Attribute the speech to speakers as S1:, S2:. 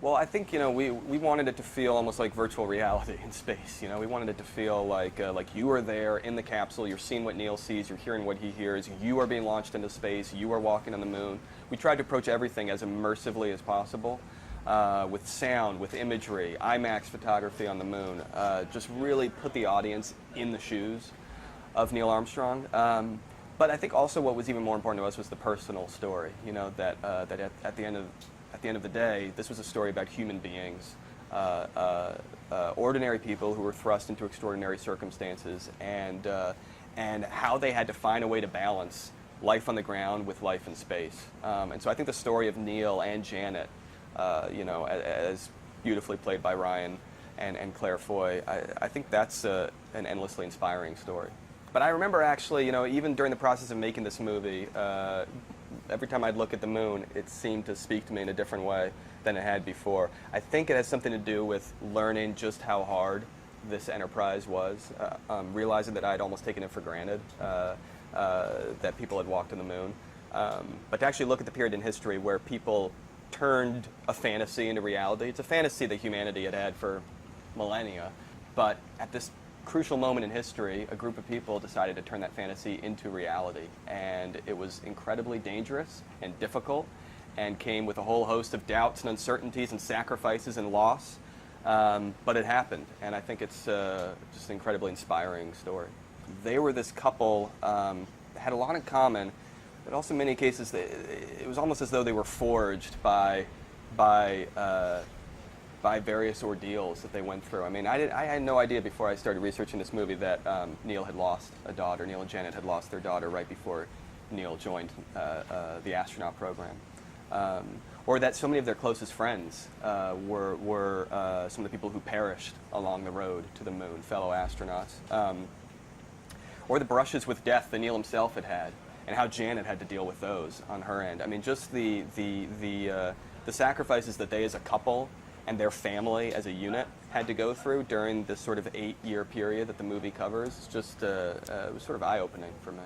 S1: Well, I think we wanted it to feel almost like virtual reality in space. We wanted it to feel like you are there in the capsule. You're seeing what Neil sees. You're hearing what he hears. You are being launched into space. You are walking on the moon. We tried to approach everything as immersively as possible, with sound, with imagery, IMAX photography on the moon. Just really put the audience in the shoes of Neil Armstrong. But I think also what was even more important to us was the personal story. That at the end of the day, this was a story about human beings, ordinary people who were thrust into extraordinary circumstances, and how they had to find a way to balance life on the ground with life in space. And so I think the story of Neil and Janet, as beautifully played by Ryan and Claire Foy, I think that's an endlessly inspiring story. But I remember actually, even during the process of making this movie, every time I'd look at the moon, it seemed to speak to me in a different way than it had before. I think it has something to do with learning just how hard this enterprise was, realizing that I'd almost taken it for granted, that people had walked on the moon. But to actually look at the period in history where people turned a fantasy into reality. It's a fantasy that humanity had had for millennia, but at this crucial moment in history, a group of people decided to turn that fantasy into reality, and it was incredibly dangerous and difficult, and came with a whole host of doubts and uncertainties and sacrifices and loss, but it happened, and I think it's just an incredibly inspiring story. They were this couple that had a lot in common, but also in many cases it was almost as though they were forged by various ordeals that they went through. I mean, I had no idea before I started researching this movie that Neil had lost a daughter. Neil and Janet had lost their daughter right before Neil joined the astronaut program. Or that so many of their closest friends were some of the people who perished along the road to the moon, fellow astronauts. Or the brushes with death that Neil himself had had, and how Janet had to deal with those on her end. I mean, just the sacrifices that they as a couple and their family as a unit had to go through during this sort of 8-year period that the movie covers, just it was sort of eye-opening for me.